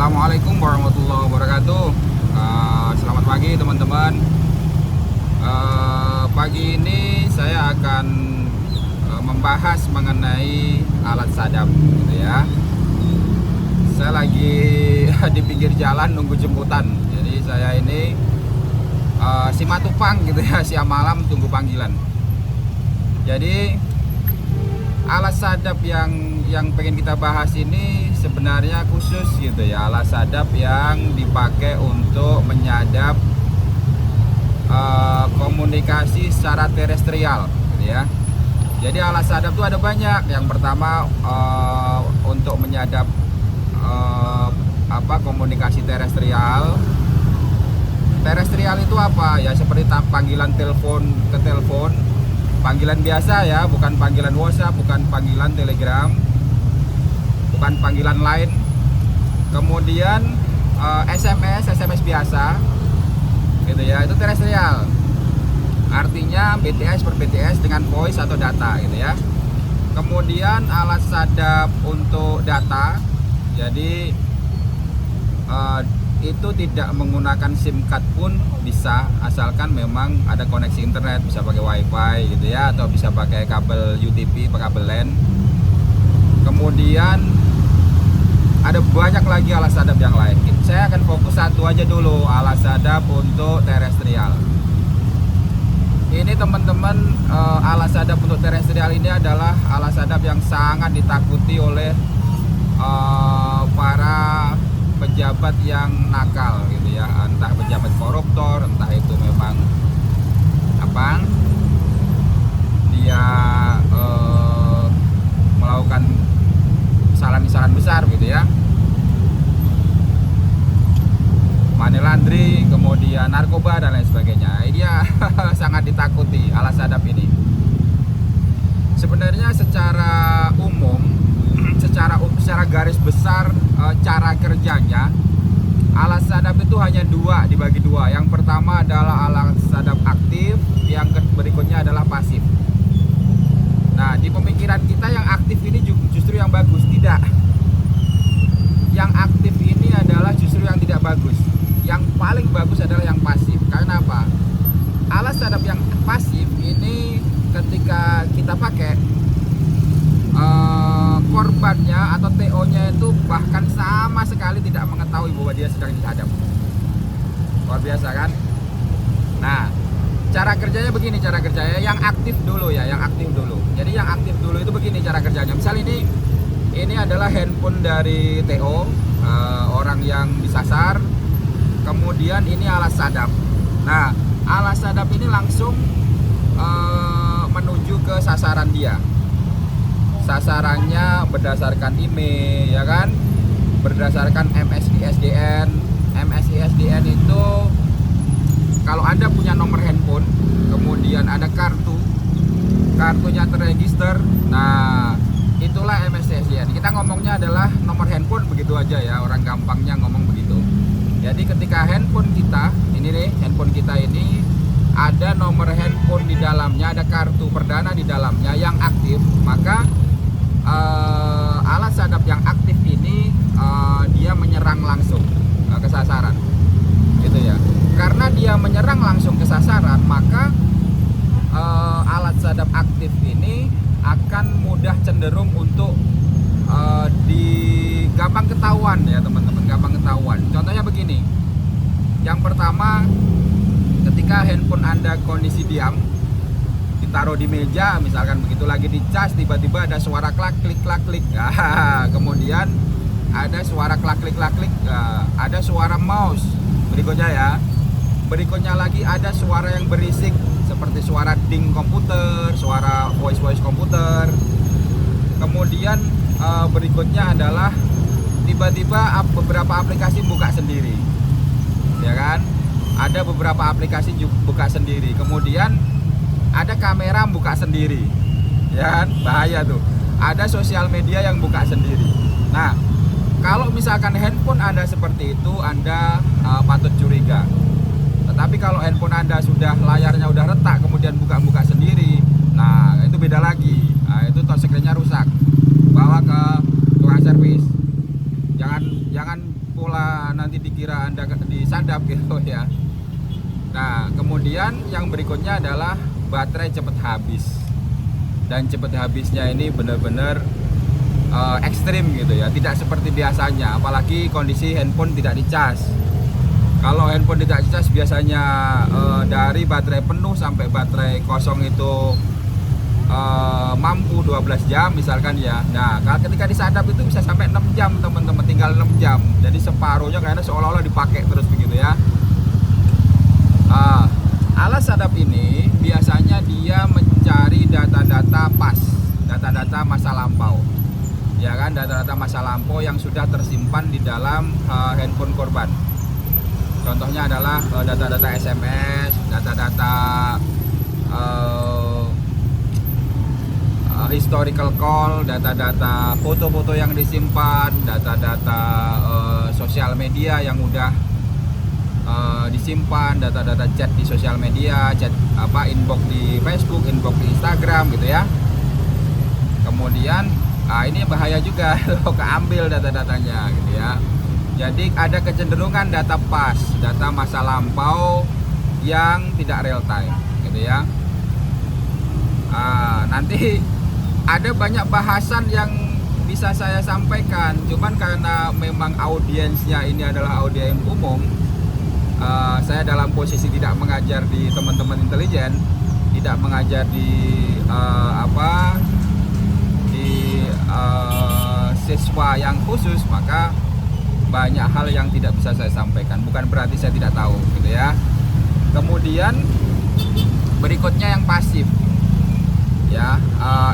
Assalamualaikum warahmatullahi wabarakatuh. Selamat pagi teman-teman. Pagi ini saya akan membahas mengenai alat sadap, gitu ya. Saya lagi di pinggir jalan nunggu jemputan. Jadi saya ini si matupang gitu ya, siang malam tunggu panggilan. Jadi alat sadap yang pengen kita bahas ini sebenarnya khusus gitu ya, alat sadap yang dipakai untuk menyadap komunikasi secara terestrial gitu ya. Jadi alat sadap itu ada banyak. Yang pertama untuk menyadap komunikasi terestrial. Terestrial itu apa ya? Seperti panggilan telepon ke telepon, panggilan biasa ya, bukan panggilan WhatsApp, bukan panggilan Telegram, bukan panggilan lain. Kemudian SMS biasa gitu ya, itu terestrial. Artinya BTS per BTS dengan voice atau data gitu ya. Kemudian alat sadap untuk data. Jadi itu tidak menggunakan SIM card pun bisa, asalkan memang ada koneksi internet, bisa pakai wifi gitu ya, atau bisa pakai kabel UTP, pakai kabel LAN. Kemudian ada banyak lagi alat sadap yang lain. Saya akan fokus satu aja dulu, alat sadap untuk terestrial. Ini teman-teman, alat sadap untuk terestrial ini adalah alat sadap yang sangat ditakuti oleh para pejabat yang nakal gitu ya, entah pejabat koruptor, entah itu memang dia melakukan kesalahan besar gitu ya, money laundering, kemudian narkoba dan lain sebagainya. Dia sangat ditakuti alat sadap ini. Sebenarnya secara umum, secara garis besar cara kerjanya alat sadap itu hanya dibagi dua. Yang pertama adalah alat sadap aktif, yang berikutnya adalah pasif. Nah, di pemikiran kita yang aktif ini justru yang bagus. Tidak, yang aktif ini adalah justru yang tidak bagus. Yang paling bagus adalah yang pasif. Karena apa? Alat sadap yang pasif ini ketika kita pakai, korbannya atau TO-nya itu bahkan sama sekali tidak mengetahui bahwa dia sedang disadap. Luar biasa kan? Nah, cara kerjanya begini, cara kerjanya yang aktif dulu ya, yang aktif dulu. Jadi yang aktif dulu itu begini cara kerjanya. Misal ini adalah handphone dari TO, orang yang disasar. Kemudian ini alat sadap. Nah, alat sadap ini langsung menuju ke sasaran dia. Sasarannya berdasarkan email ya kan, berdasarkan MSISDN. MSISDN itu kalau Anda punya nomor handphone, kemudian ada kartunya terregister, nah itulah MSISDN. Kita ngomongnya adalah nomor handphone begitu aja ya, orang gampangnya ngomong begitu. Jadi ketika handphone kita ini ada nomor handphone di dalamnya, ada kartu perdana di dalamnya yang aktif, maka alat sadap yang aktif ini dia menyerang langsung ke sasaran gitu ya. Karena dia menyerang langsung ke sasaran, maka alat sadap aktif ini akan mudah cenderung untuk gampang ketahuan ya teman-teman, gampang ketahuan. Contohnya begini, yang pertama, ketika handphone Anda kondisi diam, ditaruh di meja misalkan begitu, lagi dicas, tiba-tiba ada suara klak klik, kemudian ada suara klak klik, ada suara mouse berikutnya lagi ada suara yang berisik seperti suara ding komputer, suara voice komputer. Kemudian berikutnya adalah tiba-tiba beberapa aplikasi buka sendiri ya kan, ada beberapa aplikasi buka sendiri. Kemudian ada kamera buka sendiri, ya kan? Bahaya tuh. Ada sosial media yang buka sendiri. Nah, kalau misalkan handphone Anda seperti itu, Anda patut curiga. Tetapi kalau handphone Anda sudah layarnya udah retak, kemudian buka sendiri, nah itu beda lagi. Nah, itu touch screen-nya rusak. Bawa ke tukang servis. Jangan pola nanti dikira Anda disadap gitu ya. Nah, kemudian yang berikutnya adalah baterai cepat habis. Dan cepat habisnya ini benar-benar ekstrim gitu ya, tidak seperti biasanya, apalagi kondisi handphone tidak dicas. Kalau handphone tidak dicas biasanya dari baterai penuh sampai baterai kosong itu mampu 12 jam misalkan ya. Nah, ketika disadap itu bisa sampai 6 jam teman-teman, tinggal 6 jam. Jadi separuhnya kayaknya seolah-olah dipakai terus begitu ya. Alat sadap ini biasanya dia mencari data-data pas, data-data masa lampau. Ya kan, data-data masa lampau yang sudah tersimpan di dalam handphone korban. Contohnya adalah data-data SMS, data-data historical call, data-data foto-foto yang disimpan, data-data sosial media yang udah disimpan, data-data chat di sosial media, chat inbox di Facebook, inbox di Instagram gitu ya. Kemudian ini bahaya juga kalau keambil data-datanya gitu ya. Jadi ada kecenderungan data pas, data masa lampau yang tidak real time gitu ya. Nanti ada banyak bahasan yang bisa saya sampaikan, cuman karena memang audiensnya ini adalah audiens umum, saya dalam posisi tidak mengajar di teman-teman intelijen, tidak mengajar di siswa yang khusus, maka banyak hal yang tidak bisa saya sampaikan. Bukan berarti saya tidak tahu gitu ya. Kemudian berikutnya yang pasif ya,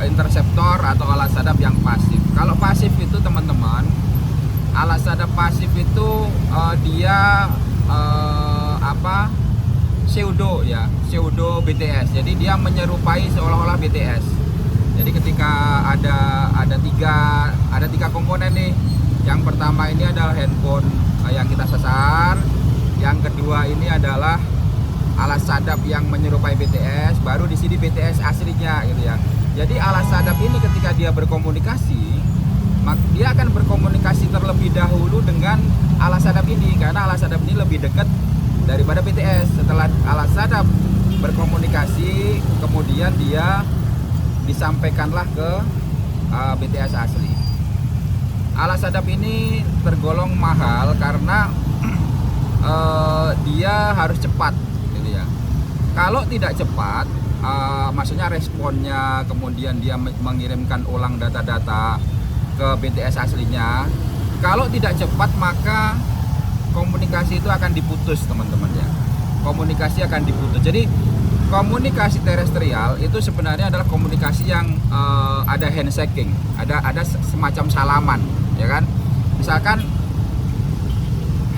interseptor atau alat sadap yang pasif. Kalau pasif itu teman-teman, alat sadap pasif itu dia pseudo ya, pseudo BTS. Jadi dia menyerupai seolah-olah BTS. Jadi ketika ada tiga komponen nih. Yang pertama ini adalah handphone yang kita sasar. Yang kedua ini adalah alat sadap yang menyerupai BTS. Baru di sini BTS aslinya gitu ya. Jadi alat sadap ini ketika dia berkomunikasi, dia akan berkomunikasi terlebih dahulu dengan alat sadap ini, karena alat sadap ini lebih dekat daripada BTS. Setelah alat sadap berkomunikasi, kemudian dia disampaikanlah ke BTS asli. Alat sadap ini tergolong mahal karena dia harus cepat gitu ya. Kalau tidak cepat, maksudnya responnya, kemudian dia mengirimkan ulang data-data ke BTS aslinya. Kalau tidak cepat maka komunikasi itu akan diputus teman-teman ya. Komunikasi akan diputus. Jadi komunikasi terestrial itu sebenarnya adalah komunikasi yang ada handshaking, ada semacam salaman, ya kan? Misalkan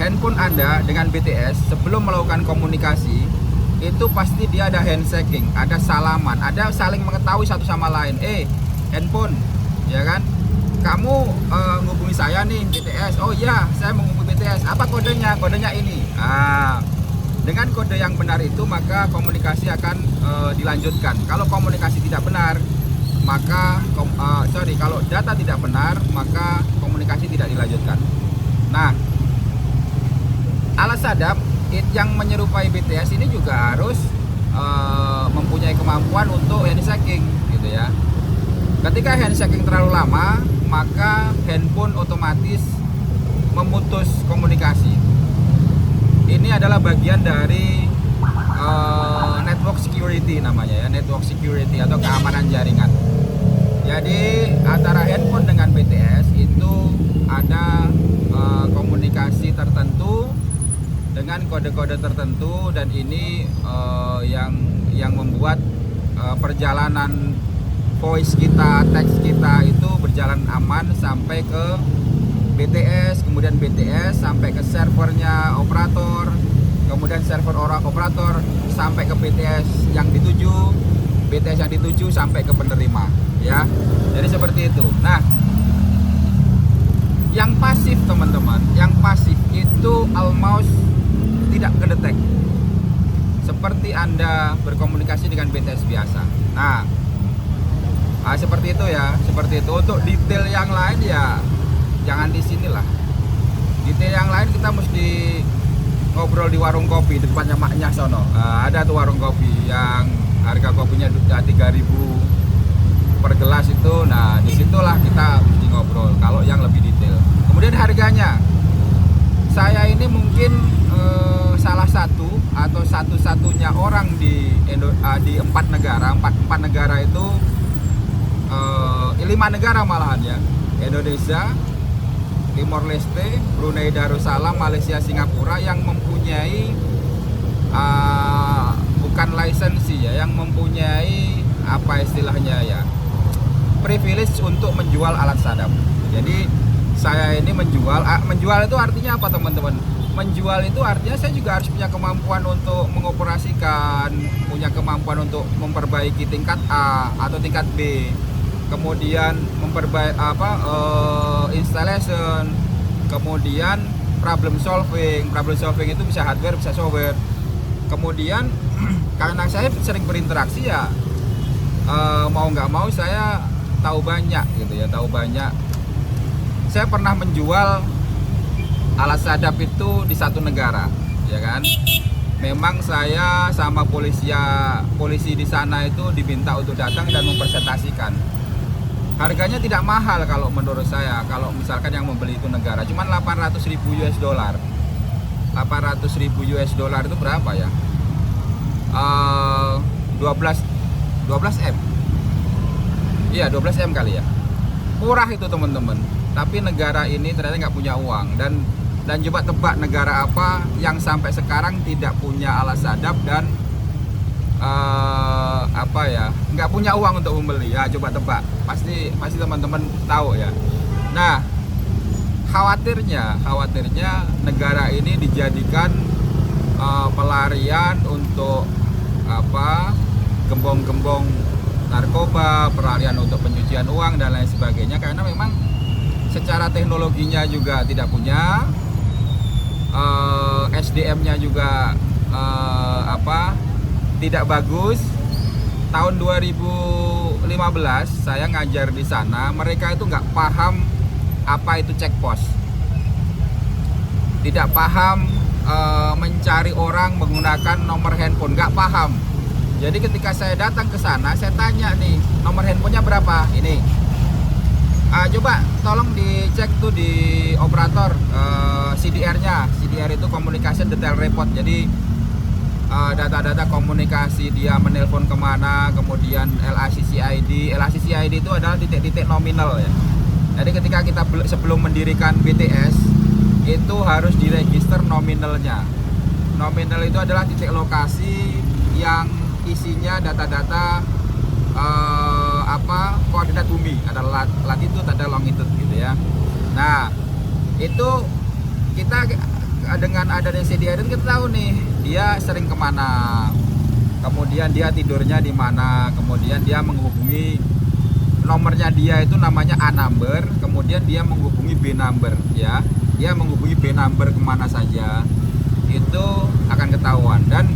handphone Anda dengan BTS sebelum melakukan komunikasi itu pasti dia ada handshaking, ada salaman, ada saling mengetahui satu sama lain. Handphone, ya kan? Kamu menghubungi saya nih BTS. Oh iya, saya menghubungi BTS. Apa kodenya? Kodenya ini. Dengan kode yang benar itu maka komunikasi akan dilanjutkan. Kalau komunikasi tidak benar, maka kalau data tidak benar, maka komunikasi tidak dilanjutkan. Nah, alat sadap yang menyerupai BTS ini juga harus mempunyai kemampuan untuk handshaking gitu ya. Ketika handshaking terlalu lama, maka handphone otomatis memutus komunikasi. Ini adalah bagian dari network security namanya ya, network security atau keamanan jaringan. Jadi antara handphone dengan BTS itu ada komunikasi tertentu dengan kode-kode tertentu, dan ini yang membuat perjalanan voice kita, teks kita itu berjalan aman sampai ke BTS, kemudian BTS sampai ke servernya operator, kemudian server operator sampai ke BTS yang dituju, BTS yang dituju sampai ke penerima ya. Jadi seperti itu. Nah, yang pasif teman-teman, yang pasif itu almost tidak kedetek seperti Anda berkomunikasi dengan BTS biasa. Nah, seperti itu ya, seperti itu. Untuk detail yang lain ya jangan di sinilah. Di detail yang lain kita mesti ngobrol di warung kopi depannya maknya sono. Ada tuh warung kopi yang harga kopinya 3.000 per gelas itu. Nah disitulah kita mesti ngobrol kalau yang lebih detail. Kemudian harganya, saya ini mungkin salah satu atau satu-satunya orang di 4 negara itu 5 negara malahan ya, Indonesia, Timor Leste, Brunei Darussalam, Malaysia, Singapura yang mempunyai bukan lisensi ya, yang mempunyai apa istilahnya ya, privilege untuk menjual alat sadap. Jadi saya ini menjual itu artinya apa teman-teman? Menjual itu artinya saya juga harus punya kemampuan untuk mengoperasikan, punya kemampuan untuk memperbaiki tingkat A atau tingkat B, kemudian memperbaiki installation, kemudian problem solving itu bisa hardware bisa software. Kemudian karena saya sering berinteraksi ya, mau nggak mau saya tahu banyak gitu ya, Saya pernah menjual alat sadap itu di satu negara, ya kan? Memang saya sama polisi di sana itu diminta untuk datang dan mempresentasikan. Harganya tidak mahal kalau menurut saya, kalau misalkan yang membeli itu negara, cuman 800.000 US dollar. 800.000 US dollar itu berapa ya? 12 M. Iya, 12 M kali ya. Murah itu teman-teman. Tapi negara ini ternyata nggak punya uang, dan coba tebak negara apa yang sampai sekarang tidak punya alat sadap dan nggak punya uang untuk membeli ya. Coba tebak, pasti teman-teman tahu ya. Nah, khawatirnya negara ini dijadikan pelarian untuk gembong-gembong narkoba, pelarian untuk pencucian uang dan lain sebagainya, karena memang secara teknologinya juga tidak punya, SDM-nya juga tidak bagus. Tahun 2015 saya ngajar di sana, mereka itu nggak paham apa itu check post, tidak paham mencari orang menggunakan nomor handphone, nggak paham. Jadi ketika saya datang ke sana, saya tanya nih, nomor handphonenya berapa? Ini. Coba tolong dicek tuh di operator CDR-nya. CDR itu Communication Detail Report. Jadi data-data komunikasi dia menelpon kemana, kemudian LACC ID. LACC ID itu adalah titik-titik nominal ya. Jadi ketika kita sebelum mendirikan BTS itu harus diregister nominalnya. Nominal itu adalah titik lokasi yang isinya data-data koordinat bumi, ada latitude, ada longitude gitu ya. Nah, itu kita dengan adanya CDR itu kita tahu nih dia sering kemana, kemudian dia tidurnya di mana, kemudian dia menghubungi nomornya, dia itu namanya A number, kemudian dia menghubungi B number ya, dia menghubungi B number kemana saja, itu akan ketahuan. Dan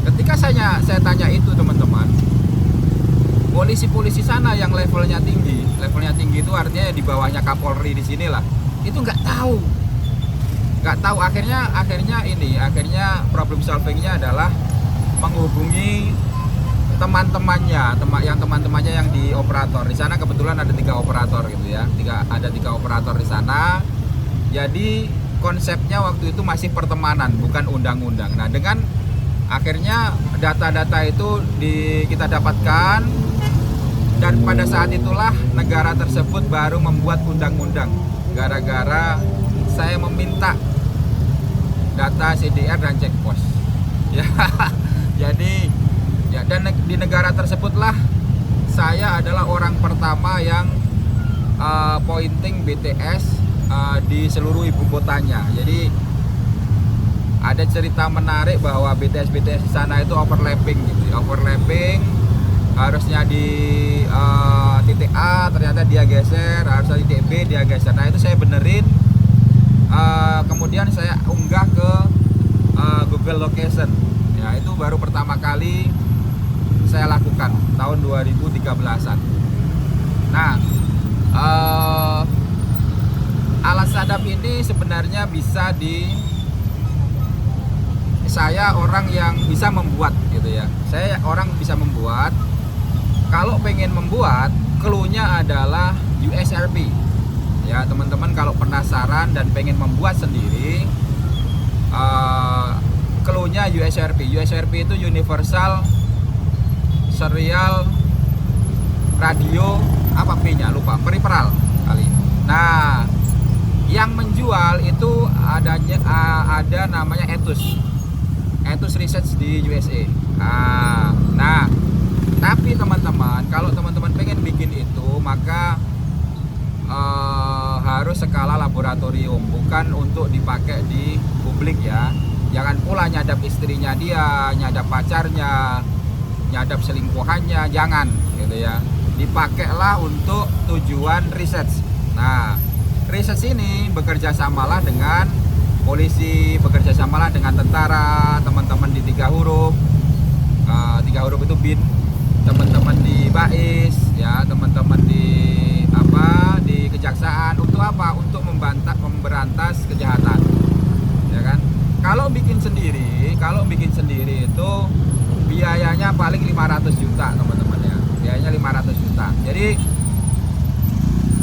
ketika saya tanya itu teman-teman, polisi-polisi sana yang levelnya tinggi itu artinya di bawahnya Kapolri di sinilah, itu nggak tahu. Akhirnya problem solvingnya adalah menghubungi teman-temannya yang di operator di sana. Kebetulan ada 3 operator gitu ya, ada 3 operator di sana. Jadi konsepnya waktu itu masih pertemanan, bukan undang-undang. Nah, dengan akhirnya data-data itu kita dapatkan, dan pada saat itulah negara tersebut baru membuat undang-undang, gara-gara saya meminta data CDR dan check post ya. Jadi ya, dan di negara tersebutlah saya adalah orang pertama yang pointing BTS di seluruh ibu kotanya. Jadi ada cerita menarik bahwa BTS di sana itu overlapping gitu ya. Harusnya di titik A, ternyata dia geser, harusnya di titik B dia geser. Nah, itu saya benerin, kemudian saya unggah ke Google Location ya. Itu baru pertama kali saya lakukan tahun 2013an. Nah, alat sadap ini sebenarnya saya orang yang bisa membuat gitu ya. Saya orang bisa membuat. Kalau pengen membuat, clue-nya adalah USRP. Ya, teman-teman kalau penasaran dan pengen membuat sendiri, clue-nya USRP. USRP itu Universal Serial Radio apa P-nya lupa, peripheral kali. Nah, yang menjual itu ada namanya Etus Research di USA. Nah, tapi teman-teman, kalau teman-teman pengen bikin itu, maka harus skala laboratorium, bukan untuk dipakai di publik ya. Jangan pula nyadap istrinya dia, nyadap pacarnya, nyadap selingkuhannya, jangan gitu ya. Dipakailah untuk tujuan riset. Nah, riset ini bekerja samalah dengan polisi, bekerja samalah dengan tentara, teman-teman di 3 huruf. 3 huruf itu BIN, teman-teman di BAIS, ya, teman-teman di kejaksaan. Untuk apa? Untuk memberantas kejahatan, ya kan? Kalau bikin sendiri itu biayanya paling 500 juta teman-teman ya. Biayanya 500 juta. Jadi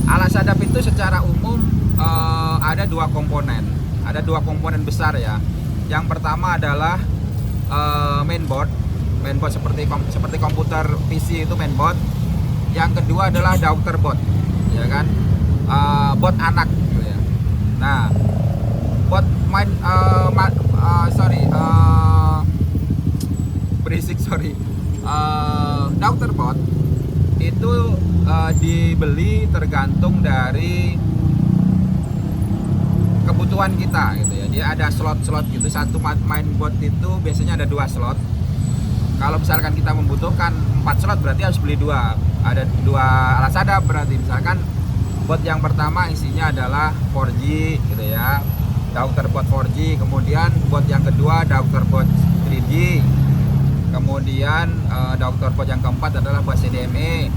alat sadap itu secara umum ada 2 komponen. Ada 2 komponen besar ya. Yang pertama adalah mainboard seperti komputer PC itu mainboard. Yang kedua adalah daughter board, ya kan? Bot anak gitu ya. Nah, bot daughter bot itu dibeli tergantung dari kebutuhan kita gitu ya. Dia ada slot-slot gitu. Satu mainboard itu biasanya ada 2 slot. Kalau misalkan kita membutuhkan 4 slot berarti harus beli 2. Ada 2 alat sadap berarti. Misalkan bot yang pertama isinya adalah 4G gitu ya, daughter bot 4G. Kemudian bot yang kedua daughter bot 3G. Kemudian daughter bot yang keempat adalah bot CDMA.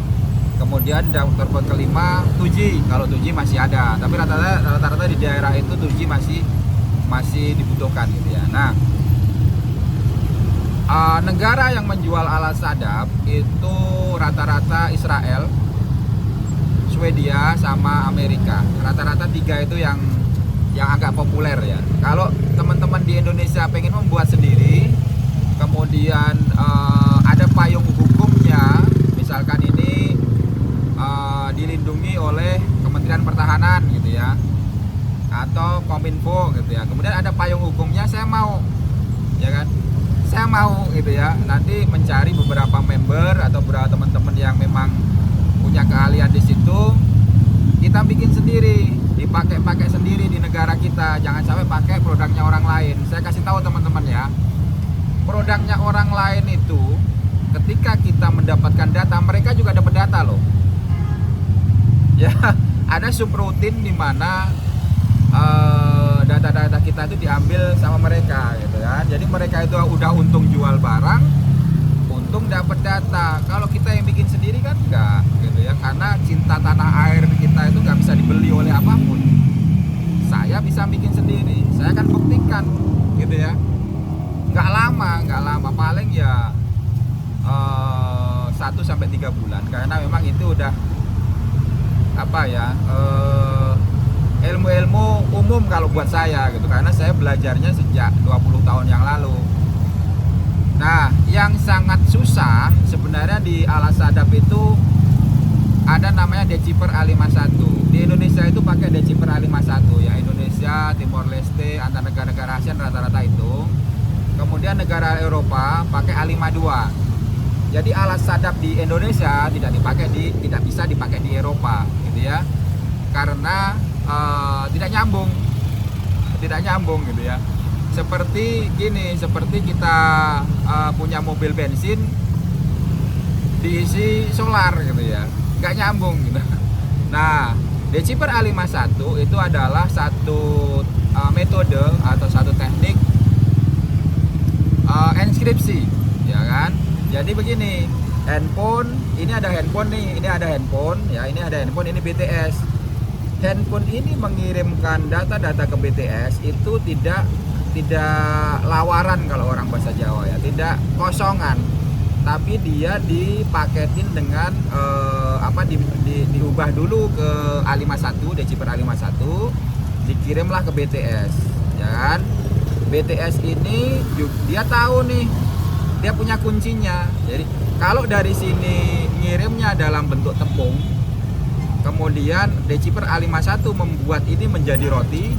Kemudian daughter bot kelima 2G. Kalau 2G masih ada, tapi rata-rata di daerah itu 2G masih dibutuhkan gitu ya. Nah, negara yang menjual alat sadap itu rata-rata Israel, Swedia sama Amerika. Rata-rata 3 itu yang agak populer ya. Kalau teman-teman di Indonesia pengen membuat sendiri, kemudian ada payung hukumnya, misalkan ini dilindungi oleh Kementerian Pertahanan gitu ya, atau Kominfo gitu ya. Kemudian ada payung hukumnya, saya mau, ya kan? Saya mau gitu ya. Nanti mencari beberapa member atau beberapa teman-teman yang memang punya keahlian di situ, kita bikin sendiri, dipakai sendiri di negara kita. Jangan sampai pakai produknya orang lain. Saya kasih tahu teman-teman ya, produknya orang lain itu ketika kita mendapatkan data, mereka juga dapat data loh. Ya, ada subrutin di mana data-data kita itu diambil sama mereka gitu kan. Jadi mereka itu udah untung jual barang, untung dapat data. Kalau kita yang bikin sendiri kan enggak gitu ya, karena cinta tanah air kita itu nggak bisa dibeli oleh apapun. Saya bisa bikin sendiri, saya akan buktikan gitu ya. Nggak lama, paling ya 1-3 bulan, karena memang itu udah ilmu-ilmu umum kalau buat saya gitu, karena saya belajarnya sejak 20 tahun yang lalu. Nah, yang sangat susah sebenarnya di alat sadap itu ada namanya decipher A51. Di Indonesia itu pakai decipher A51 ya, Indonesia, Timor Leste, antar negara-negara ASEAN rata-rata itu. Kemudian negara Eropa pakai A52. Jadi alat sadap di Indonesia tidak bisa dipakai di Eropa gitu ya. Karena tidak nyambung gitu ya. Seperti kita punya mobil bensin diisi solar gitu ya, nggak nyambung gitu. Nah, decipher A51 itu adalah satu metode atau satu teknik enskripsi, ya kan. Jadi begini, ini ada handphone, ini BTS. handphone ini mengirimkan data-data ke BTS itu tidak lawaran kalau orang bahasa Jawa ya, tidak kosongan, tapi dia dipaketin dengan diubah dulu ke A51, Deciper A51, dikirimlah ke BTS ya kan. BTS ini dia tahu nih, dia punya kuncinya. Jadi kalau dari sini ngirimnya dalam bentuk tepung, kemudian Deciper A51 membuat ini menjadi roti,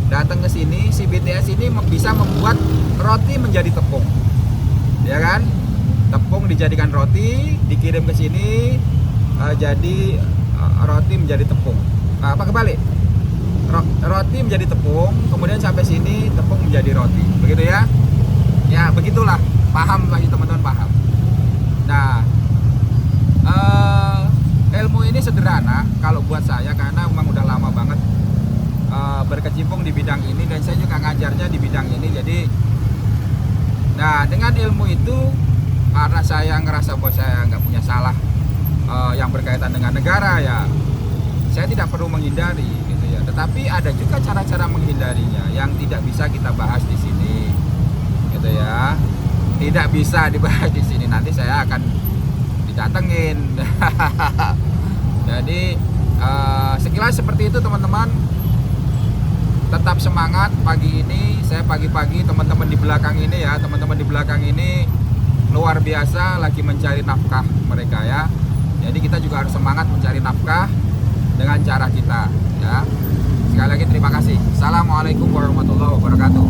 datang ke sini, si BTS ini bisa membuat roti menjadi tepung, ya kan? Tepung dijadikan roti, dikirim ke sini, jadi roti menjadi tepung. Apa kebalik? Roti menjadi tepung, kemudian sampai sini tepung menjadi roti, begitu ya? Ya begitulah, paham lagi teman-teman, paham. Nah, ilmu ini sederhana kalau buat saya karena memang udah lama banget berkecimpung di bidang ini, dan saya juga ngajarnya di bidang ini. Jadi, nah dengan ilmu itu, karena saya ngerasa bahwa saya nggak punya salah yang berkaitan dengan negara, ya saya tidak perlu menghindari gitu ya. Tetapi ada juga cara-cara menghindarinya yang tidak bisa kita bahas di sini, gitu ya. Tidak bisa dibahas di sini, nanti saya akan didatengin. Jadi sekilas seperti itu teman-teman. Tetap semangat pagi ini. Saya pagi-pagi, teman-teman di belakang ini ya, teman-teman di belakang ini luar biasa lagi mencari nafkah mereka ya. Jadi kita juga harus semangat mencari nafkah dengan cara kita ya. Sekali lagi terima kasih. Assalamualaikum warahmatullahi wabarakatuh.